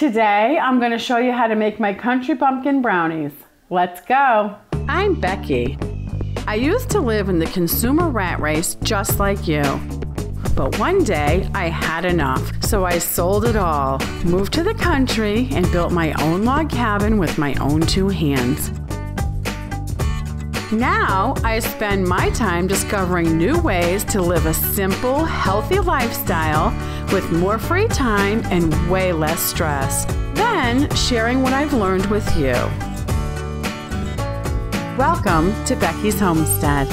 Today, I'm going to show you how to make my country bumpkin brownies. Let's go. I'm Becky. I used to live in the consumer rat race just like you. But one day, I had enough, so I sold it all, moved to the country, and built my own log cabin with my own two hands. Now, I spend my time discovering new ways to live a simple, healthy lifestyle with more free time and way less stress. Then, sharing what I've learned with you. Welcome to Becky's Homestead.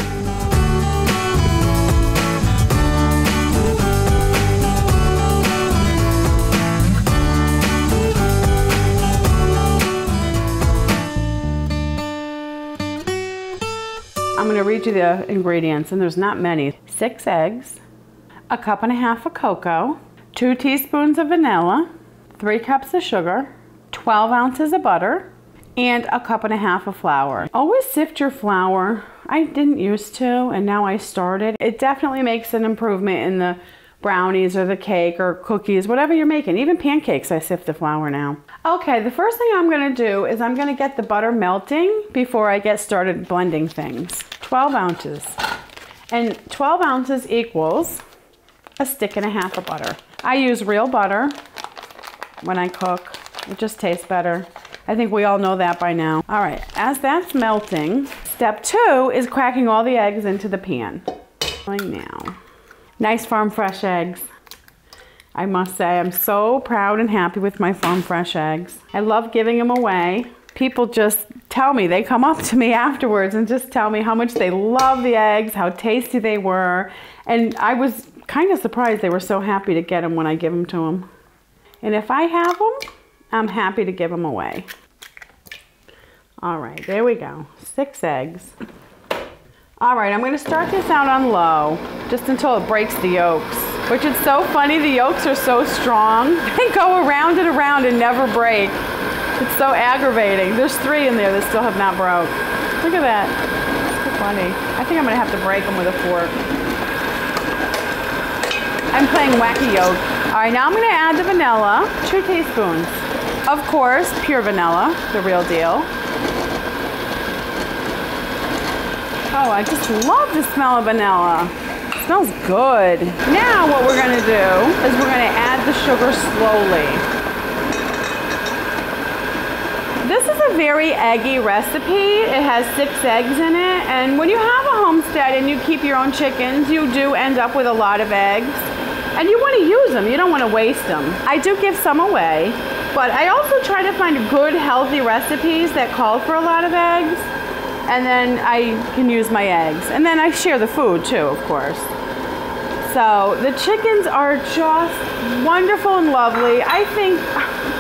I'm going to read you the ingredients, and there's not many. 6 eggs, a cup and a half of cocoa, 2 teaspoons of vanilla, 3 cups of sugar, 12 ounces of butter, and a cup and a half of flour. Always sift your flour. I didn't used to, and now I started. It definitely makes an improvement in the brownies or the cake or cookies, whatever you're making. Even pancakes, I sift the flour now. Okay, the first thing I'm going to do is I'm going to get the butter melting before I get started blending things. 12 ounces. And 12 ounces equals a stick and a half of butter. I use real butter when I cook. It just tastes better. I think we all know that by now. All right, as that's melting, step 2 is cracking all the eggs into the pan. Right now. Nice farm fresh eggs. I must say, I'm so proud and happy with my farm fresh eggs. I love giving them away. People just tell me, they come up to me afterwards and just tell me how much they love the eggs, how tasty they were. And I was kind of surprised they were so happy to get them when I give them to them. And if I have them, I'm happy to give them away. All right, there we go. 6 eggs. All right, I'm going to start this out on low, just until it breaks the yolks. Which is so funny, the yolks are so strong. They go around and around and never break. It's so aggravating. There's 3 in there that still have not broke. Look at that. So funny. I think I'm going to have to break them with a fork. I'm playing wacky yolk. All right, now I'm going to add the vanilla, 2 teaspoons. Of course, pure vanilla, the real deal. Oh, I just love the smell of vanilla. It smells good. Now what we're going to do is we're going to add the sugar slowly. This is a very eggy recipe. It has 6 eggs in it, and when you have a homestead and you keep your own chickens, you do end up with a lot of eggs. And you want to use them, you don't want to waste them. I do give some away, but I also try to find good, healthy recipes that call for a lot of eggs. And then I can use my eggs. And then I share the food too, of course. So the chickens are just wonderful and lovely. I think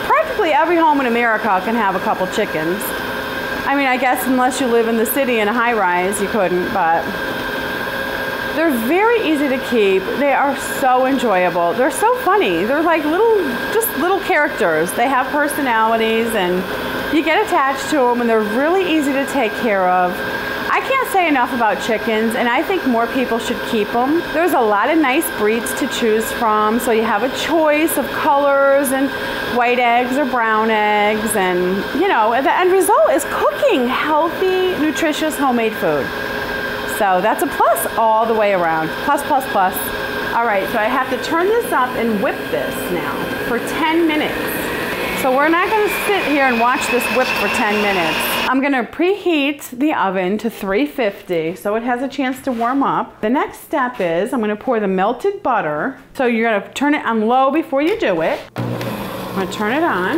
practically every home in America can have a couple chickens. I mean, I guess unless you live in the city in a high-rise, you couldn't, but they're very easy to keep. They are so enjoyable. They're so funny. They're like just little characters. They have personalities, and you get attached to them, and they're really easy to take care of. I can't say enough about chickens, and I think more people should keep them. There's a lot of nice breeds to choose from, so you have a choice of colors and white eggs or brown eggs, and you know, the end result is cooking healthy, nutritious, homemade food. So that's a plus all the way around. Plus, plus, plus. All right, so I have to turn this up and whip this now for 10 minutes. So we're not going to sit here and watch this whip for 10 minutes. I'm going to preheat the oven to 350 so it has a chance to warm up. The next step is I'm going to pour the melted butter. So you're going to turn it on low before you do it. I'm going to turn it on.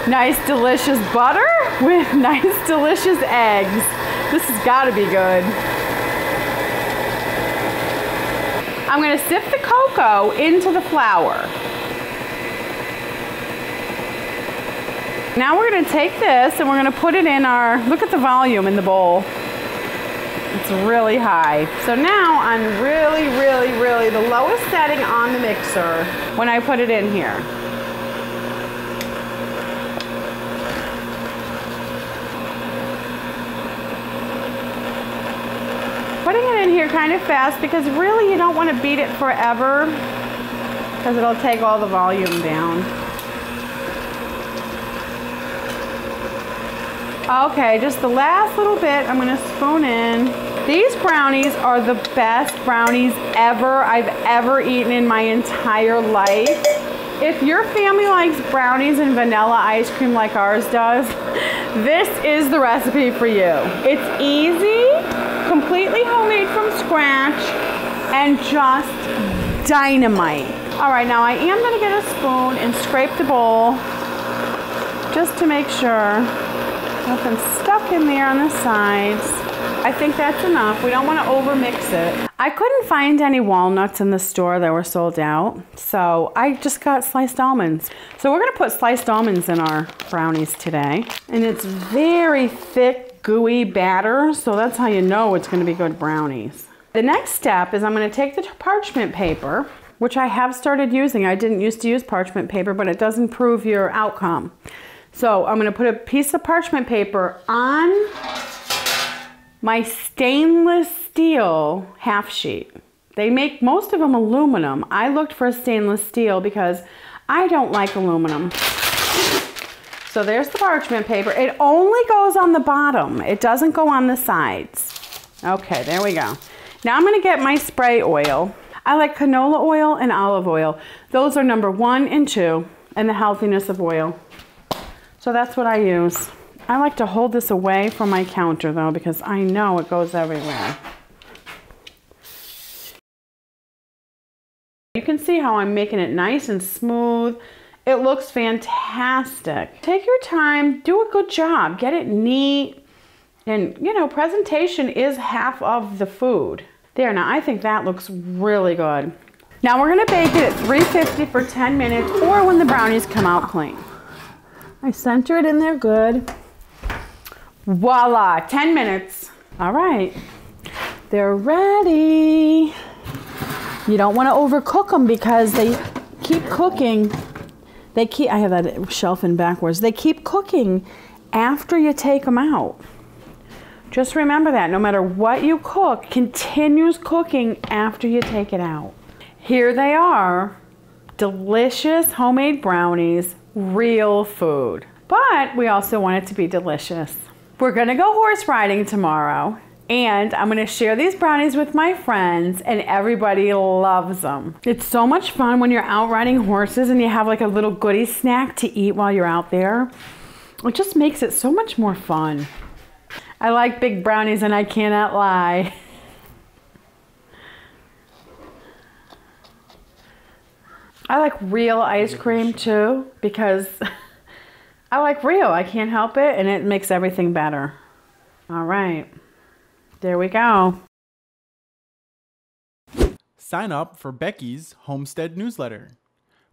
Nice delicious butter with nice delicious eggs. This has got to be good. I'm going to sift the cocoa into the flour. Now we're going to take this and we're going to put it in our, look at the volume in the bowl. It's really high. So now on really the lowest setting on the mixer when I put it in here. Putting it in here kind of fast because really you don't want to beat it forever because it'll take all the volume down. Okay, just the last little bit I'm gonna spoon in. These brownies are the best brownies ever I've ever eaten in my entire life. If your family likes brownies and vanilla ice cream like ours does, this is the recipe for you. It's easy, completely homemade from scratch, and just dynamite. All right, now I am gonna get a spoon and scrape the bowl just to make sure nothing's stuck in there on the sides. I think that's enough. We don't want to overmix it. I couldn't find any walnuts in the store that were sold out, so I just got sliced almonds. So we're going to put sliced almonds in our brownies today. And it's very thick, gooey batter, so that's how you know it's going to be good brownies. The next step is I'm going to take the parchment paper, which I have started using. I didn't used to use parchment paper, but it does improve your outcome. So I'm going to put a piece of parchment paper on my stainless steel half sheet. They make most of them aluminum. I looked for stainless steel because I don't like aluminum. So there's the parchment paper. It only goes on the bottom. It doesn't go on the sides. Okay, there we go. Now I'm going to get my spray oil. I like canola oil and olive oil. Those are number 1 and 2 in the healthiness of oil. So that's what I use. I like to hold this away from my counter though because I know it goes everywhere. You can see how I'm making it nice and smooth. It looks fantastic. Take your time, do a good job, get it neat. And you know, presentation is half of the food. There, now I think that looks really good. Now we're gonna bake it at 350 for 10 minutes or when the brownies come out clean. I center it in there good. Voila, 10 minutes. All right, they're ready. You don't want to overcook them because they keep cooking. I have that shelf in backwards. They keep cooking after you take them out. Just remember that no matter what you cook, continues cooking after you take it out. Here they are, delicious homemade brownies, real food. But we also want it to be delicious. We're gonna go horse riding tomorrow, and I'm gonna share these brownies with my friends, and everybody loves them. It's so much fun when you're out riding horses and you have like a little goodie snack to eat while you're out there. It just makes it so much more fun. I like big brownies and I cannot lie. I like real ice cream too because I like real. I can't help it and it makes everything better. All right, there we go. Sign up for Becky's Homestead newsletter.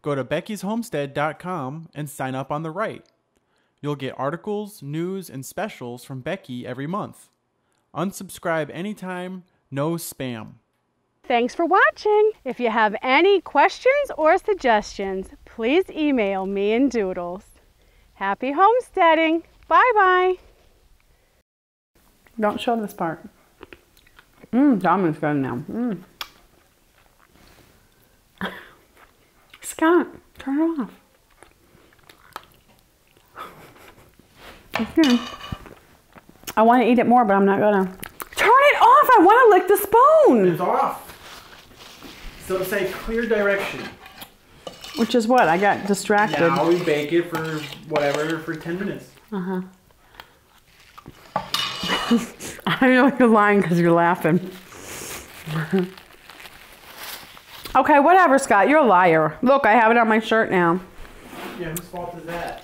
Go to beckysHomestead.com and sign up on the right. You'll get articles, news, and specials from Becky every month. Unsubscribe anytime, no spam. Thanks for watching. If you have any questions or suggestions, please email me and Doodles. Happy homesteading. Bye-bye. Don't show this part. Dominant's good now. Scott, turn it off. Okay. I want to eat it more, but I'm not gonna. Turn it off! I want to lick the spoon! It's off! So say clear direction. Which is what? I got distracted. Now we bake it for whatever, for 10 minutes. Uh-huh. I know you're lying because you're laughing. Okay, whatever, Scott. You're a liar. Look, I have it on my shirt now. Yeah, whose fault is that?